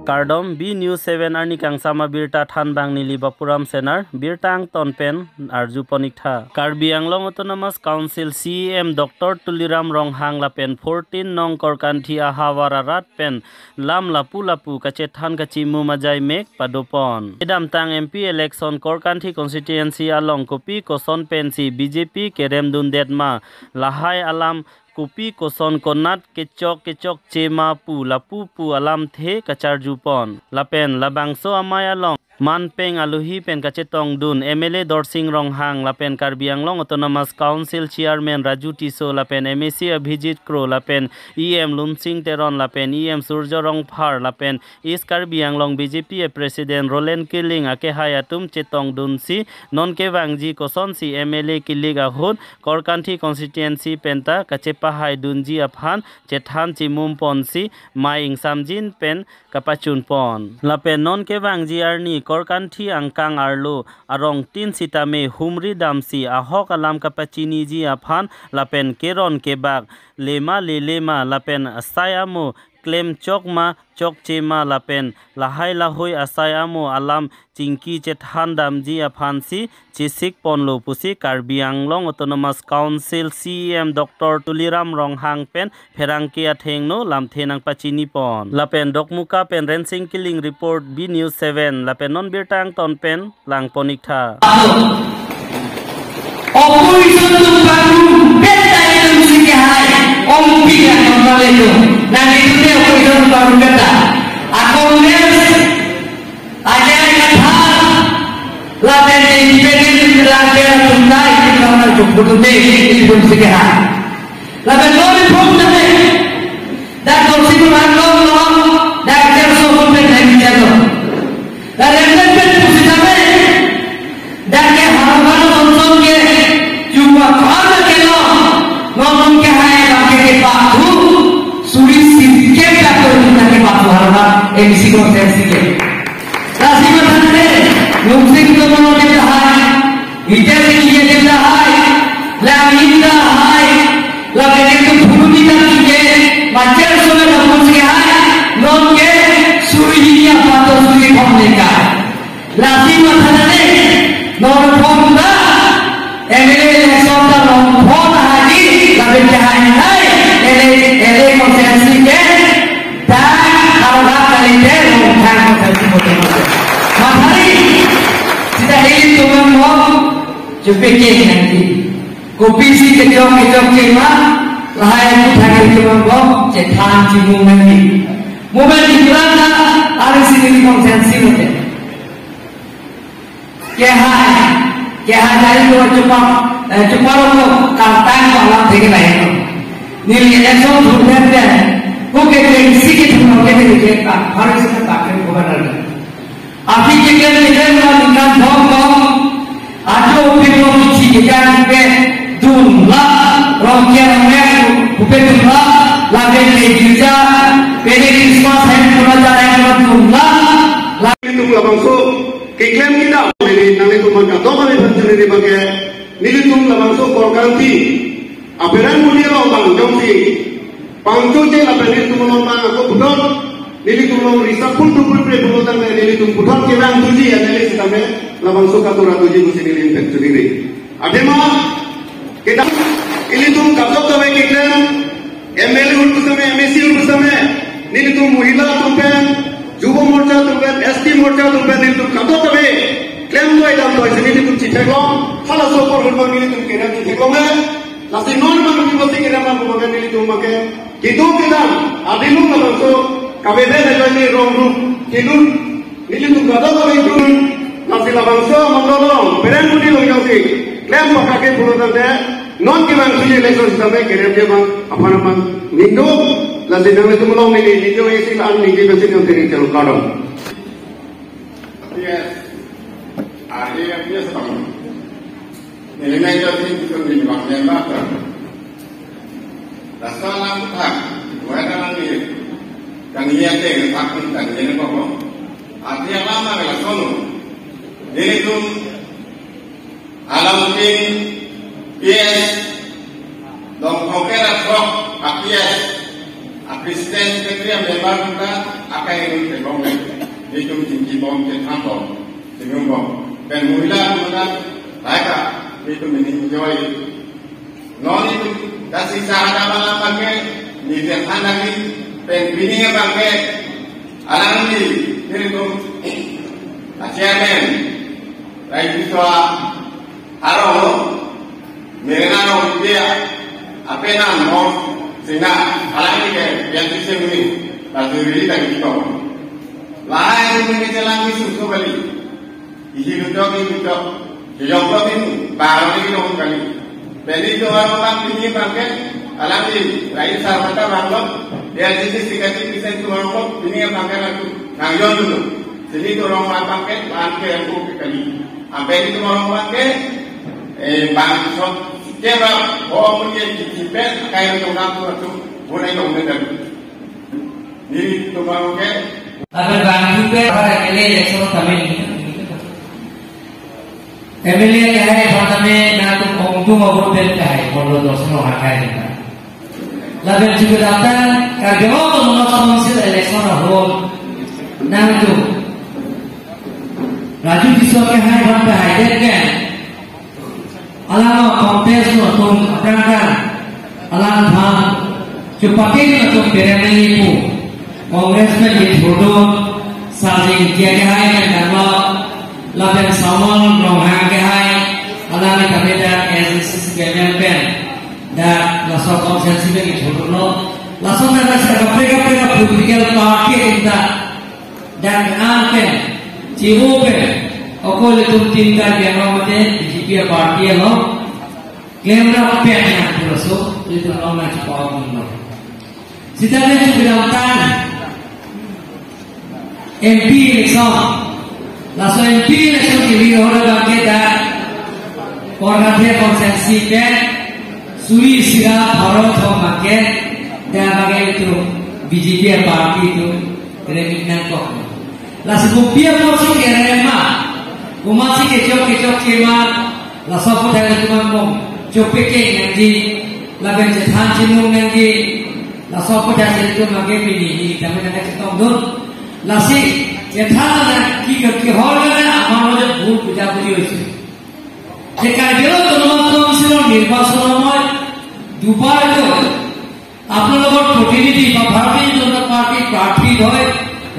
Kardom B News 7 Arni Kangsama Birta Thanbang Nili Bapuram Senar Birtang Tonpen Arju Ponikta Karbi Anglong Autonomous Council CEM Dr. Tuliram Ronghang Lapen 14 Nong Korkanthi Ahawararat Pen Lam Lapu Kacethan Kacimu Majai Mek Padopon Edam Tang MP Election Korkanthi Constituency Along Kopi Koson Pensi BJP Kerem Dundetma Lahai Alam Kopi koson konat kecok cema pu lapu alam the kacar jupon lapen labangso amaya long manpeng aluhi pen kacetong dun MLA Dorsing Ronghang lapen Karbi Anglong Autonomous Council Chairman Raju Tiso lapen MAC Abhijit Kro lapen EM Lumsing Teron lapen EM Surjo Rongphar lapen East Karbi Anglong BJP President Roland Killing ake hayatum cetong dunsi non kewangji koson si MLA Kilig ahun Korkanthi constituency penta kacepa hai dunji aphan cethan cimum ponsi maing samjin pen kapachun pon lapen non kewangji arni Korkanthi angkang arlo arong tin sitame humri damsi ahok alam kapachini ji aphan lapen keron kebak lema lapen asayamo claim chokma chokchema lapen lahai lahoi asayamo alam chingki cethan damji aphansi chisik ponlo pusi Karbi Anglong Autonomous Council CEM Dr. Tuliram Ronghang pen Ferangkia Thengno lamthenang pachini pon lapen dokmuka pen Rensing Killing Report B News 7 lapen non birtang ton pen lang ponikta Opposition baru beta itu musik hai om pilihan normal itu nanti itu opposition baru beta aku mes ada kata laten independen rakyat tundai itu karena cukup itu musik hai laten kami problem dan kursi kurang dan kerja problem yang jatuh dan yang musik hai dan yang harapan nonton ke cuma kalau kita nonton ke hai pakai ke batu suri sikit atau kita ke batu harapan MC konsensi ke nasi makan deh musik itu nonton ke hai ide sih ke hai lain ke hai lain itu bulu kita ke macam semua nonton ke hai nonton ke suri dia batu suri pomne ka nasi makan deh nonton dah MLA election dah nonton hari tapi jangan hai ele konsensi ke dan kalau kali dia nonton konsensi betul matahari kita ini cuma mau cepet nanti kopi si kecok cuma lahai itu cuma mau cetan cium nanti mobil di belakang ada sini konsensi betul क्या dari dua cuma lo kantang malam tiga lain nih election sudah ada oke sedikit mungkin kita harus kita pakai gubernur api kita melakukan bom ada opini kita ke dumla rokian mereka bukan dumla lagi kerja pede Christmas hari pelajaran yang dumla lagi dumla bangso Kiklaim kita ini nanti tuh maka doa kami berjadi bagai nilitum langsung so Korkanthi aperan mulia lo bang jomsi pangco je la nilitum lo bang aku betul nilitum lo risa pun tuh betul tangga nilitum betul kita tuji ya nilis kami langsung so katura tuji musim nilim terjadi ada mah kita nilitum kapok tuh kiklaim MLA urus kami MAC urus kami nilitum muhila tumpen Juba morcha tumpen ST morcha tumpen itu kato tabe claim to idam to isini tum chitheglom hala so por hulma mili tum kera chitheglom nasi non man tum bosi kera man tum makan mili tum makan kitu kidam adilu kato so kabede lagani rong rum kidun mili tum kato tabe itu nasi labang so mandolong peren mudi lo jausi claim pakake purutan de non kiman suje election sampai kera dia bang apa nama nindo Nanti nanti itu melong ini video isi an ini besin yang teri kalau kadang. Yes, ada yang biasa bangun. Nilai jadi kita beri makna apa? Dasar langkah, dua dalam ini. Dan ini ada yang takut dan ini apa? Artinya lama kalau sono. Ini tu alam mungkin yes, dong kongkera kok, yes. President Secretary member kita akan ingin terbang itu tinggi bom tentang bom dengan bom dan mula kita mereka itu meninjau non itu kasih sahaja malam pakai niat anak ini pentingnya pakai alam ini itu acianen baik itu aro mereka dia apa nama sehingga alam ini yang disebut Azuri dan kita lain ini jalan itu kembali hidup yang baru ini kembali jadi itu orang ini pakai alam ini lain sahabat orang dia jadi sikap bisa itu orang ini yang pakai lagu ngajol dulu jadi itu orang pakai yang kali apa itu orang pakai bangsa Kira orang punya cipet kayak orang tu boleh orang ni tu baru ke. Agar bangsa para MLA election kami MLA kaya pertama nak tu pengumum awal kaya perlu dosen orang kaya ni. Lalu juga datang kerja tu mengasah election awal nak tu Raju disuruh kaya berapa hari kan. Alam kontes no tuh apakah alam ham cepatin no tuh perempuan itu Kongres में छोड़ो साजिश किया गया है करना लाभ सामान रोहां गया है अलावा में कमेटा एजेंसी केमेंपेन dah langsung konsensi में छोड़ो लो langsung mereka sekarang political party kita dan angken cium Aku letup tinggal di rumah macam BJP parti lo, kelihatan apa yang nak berasuk itu orang nak cepat menang. Setelah itu dilakukan MP election, langsung MP election kiri orang bangkit dan kornate konsensi ke suri sira Bharat ho makan dan bagai itu BJP parti itu kerana kok. Langsung biar masuk kerana Umasi kecok cema, lasap pada tuan bom, copeke nanti, laban cetan cemung nanti, lasap pada itu magai pilih, tapi nanti kita undur, lasi cetan nak ki hal mana, amal ada bul puja puji itu. Jika dia tuan komisior निर्वाचन में दुबार itu, आपने लोग प्रतिनिधि Bharatiya Janata party प्रार्थी होए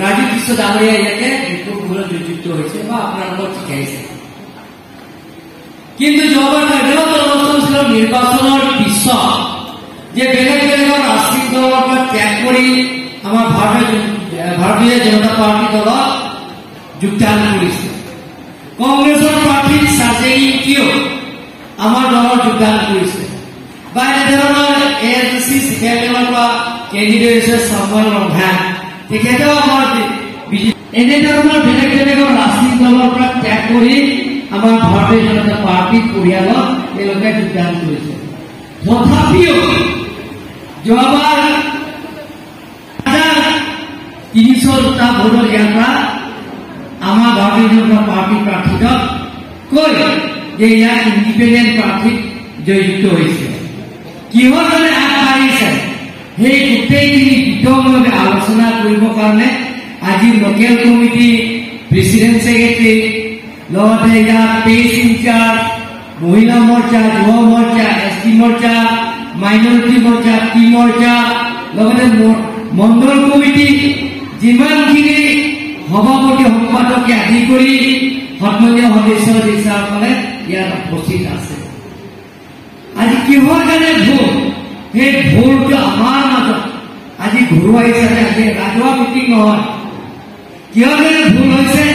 Rajiv Krishna दामरिया याके itu bulan যুক্ত হয়েছে বা আপনারা লোক শিখাইছে কিন্তু জবাব কার্যত ছিল নির্বাচনের পিছত যে বেলেগ বেলেগ রাজনৈতিক দলক ত্যাগ কৰি আমাৰ ভাৰতীয় জনতা পাৰ্টি দলত যোগদান কৰিছে কংগ্ৰেছৰ প্ৰাৰ্থী সাজেই কিয় আমাৰ দলত যোগদান কৰিছে বা এনেধৰণৰ এজেন্সি চিকেলৰ বা কেণ্ডিডেটৰ সন্মান ৰংহান তেখেতেও আমাৰ এনেধৰণৰ বেলেগ বেলেগ ৰাজনৈতিক দলৰ পৰা ত্যাগ কৰি আমাৰ ভাৰতীয় জনতা পাৰ্টিৰ পৰিয়ালত তেওঁলোকে যোগদান কৰিছে তথাপিও যোৱাবাৰ ৩০০টা ভোটৰ ইয়াৰ পৰা আমাৰ ভাৰতীয় জনতা পাৰ্টিৰ প্ৰাৰ্থীক কৈ যে ইয়াৰ ইণ্ডিপেণ্ডেণ্ট প্ৰাৰ্থীত জয়যুক্ত হৈছে কিহৰ কাৰণে আগবাঢ়িছে সেই গোটেইখিনি বিতংভাৱে আলোচনা কৰিবৰ কাৰণে আজি লোকেল কমিটি প্ৰেসিডেন্ট সেক্ৰেটাৰি লগতে ইয়াৰ পেজ ইনচাৰ্জ মহিলা মোৰ্চা যুৱ মোৰ্চা এসটি মোৰ্চা মাইনৰিটি মোৰ্চা পি মোৰ্চা লগতে মণ্ডল কমিটি যিমানখিনি সভাপতি সম্পাদকে আদি কৰি সন্মানীয় সদস্য হিচাপে ইয়াত উপস্থিত আছে আজি কিহৰ কাৰণে ভোট সেই ভোটটো আমাৰ মাজত আজি ঘৰুৱা হিচাপে আজি ৰাজহুৱা মিটিং নহয় কিয়নো ভুল হৈছে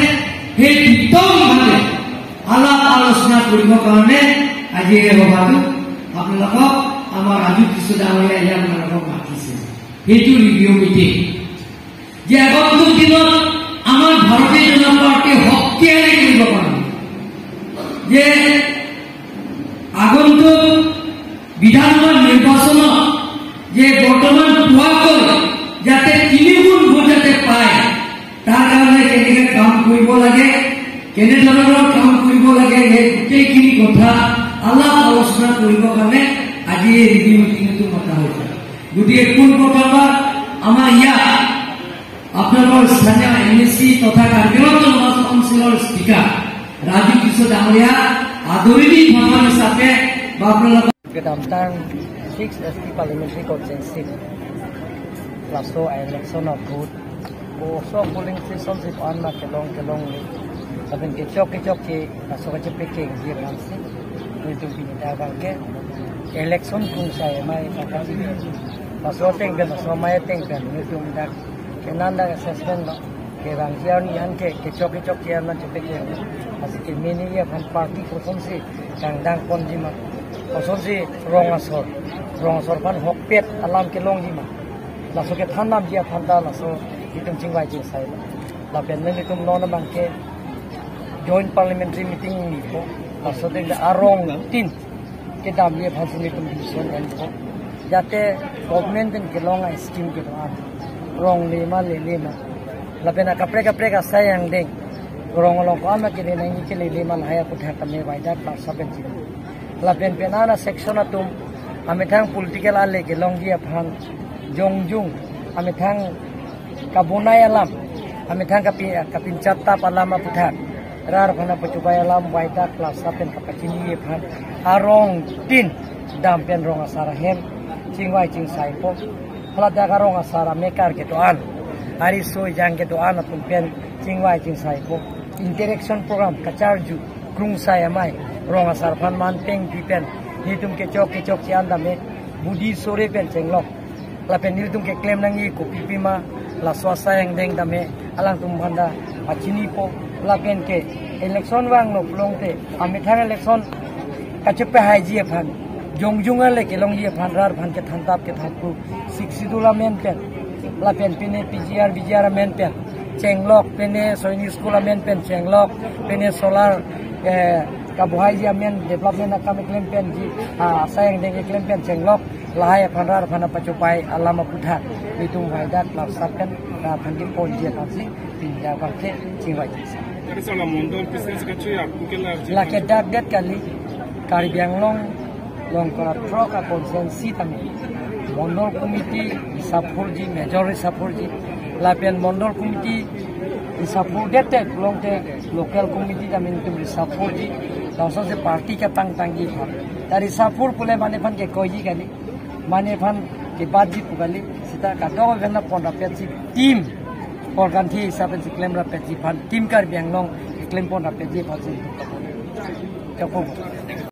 সেই বিতংভাৱে আলাপ আলোচনা কৰিবৰ কাৰণে আজি এই সভাটো আপোনালোকক আমাৰ ৰাজু কৃষ্ণ ডাঙৰীয়া ইয়াত আপোনালোকক মাতিছে সেইটো ৰিভিউ মিটিং যে আগন্তুক দিনত আমাৰ ভাৰতীয় জনতা পাৰ্টি শক্তিশালী কৰিব কাৰণে যে আগন্তুক বিধানসভা নিৰ্বাচনত যে বৰ্তমান পোৱাকৈ যাতে 3 গুণ ভোট যাতে পায় তাৰ কাৰণে কেনেকৈ কাম কৰিব লাগে কেনেধৰণৰ কাম কৰিব লাগে এই গোটেইখিনি কথা আলাপ আলোচনা কৰিবৰ কাৰণে আজি এই ৰিভিউ মিটিংটো মতা হৈছে গতিকে কোন প্ৰকাৰৰ আমার ইয়া আপনার স্থানীয় এমএসসি তথা কার্যরত কাউন্সিলর স্পিকার রাজু কিশোর ডাঙরিয়া আদরিনী ভ্রমণ হিসাবে আপনার Kedamtang 6 ST Parliamentary Constituency Laso election of good so polling station si on na kelong ni sabin kechok ke laso ka chepeke ji ransi ni tu binida bangke election kung sa mai ka ji laso teng ben laso mai teng ben ni tu binida kenanda assessment no ke rangian yan ke kechok ke na chepeke asike mini ya kan party ko si kangdang kon ji ma Osonsi rongasor pan hokpet alam kelong di ma. Laso ke thanam dia thanda laso itum chingwai jing sai la. La pen ne itum non bangke joint parliamentary meeting ni ko. Laso de arong tin ke dam ye phasin itum division en ko. Jate government den kelong ai scheme ke ba. Rong le ma. La pen kapre ka sayang ding. Rong long ko ama ke le nai ke le ma haya ko tha kame bai da pa saben ji. La penana section atum amethang political ale ke longgi aphan jongjung amethang kabunai alam amethang kapin chatta palama puthat rar phana pachubai alam waida class apen kapachini aphan arong tin dam pen rong asara hem chingwai ching sai po phala daga rong asara mekar ke toan ari soi jang ke toan atum pen chingwai ching sai po interaction program kacharju krung sai amai rong asar phan man peng pipen nitum ke chok chi anda me budi sore pen chenglok la pen nitum ke claim nangi ko pipima la swasa yang deng dame alang tum handa achini po la pen ke election wang no plong te amithang election kachepe haiji phan jongjung ale ke long ye phan rar phan ke thantap ke thapu siksidula men pen la pen pine pgr men pen chenglok pene soini school men pen chenglok pene solar kabuhai men development akam claim pen ji sayang deng claim pen chenglok lahai phanrar phana pachupai alama putha itung haida club sapen ra phandi ponji kansi pinja bakhe chingwai jisa Karisala mondol business kachu ya kukela la ke dat kali Karbiang long kora troka consensi tami mondol committee sapurji major sapurji la pen mondol committee sapur det long te local committee tami tum sapurji langsung se parti ka tanggi phan dari sapur pule mane phan ke koji kali mane phan ke baji pugali sita ka do vena ponda peti team organ thi saben si claim ra peti phan team Karbiang long claim ponda peti phan si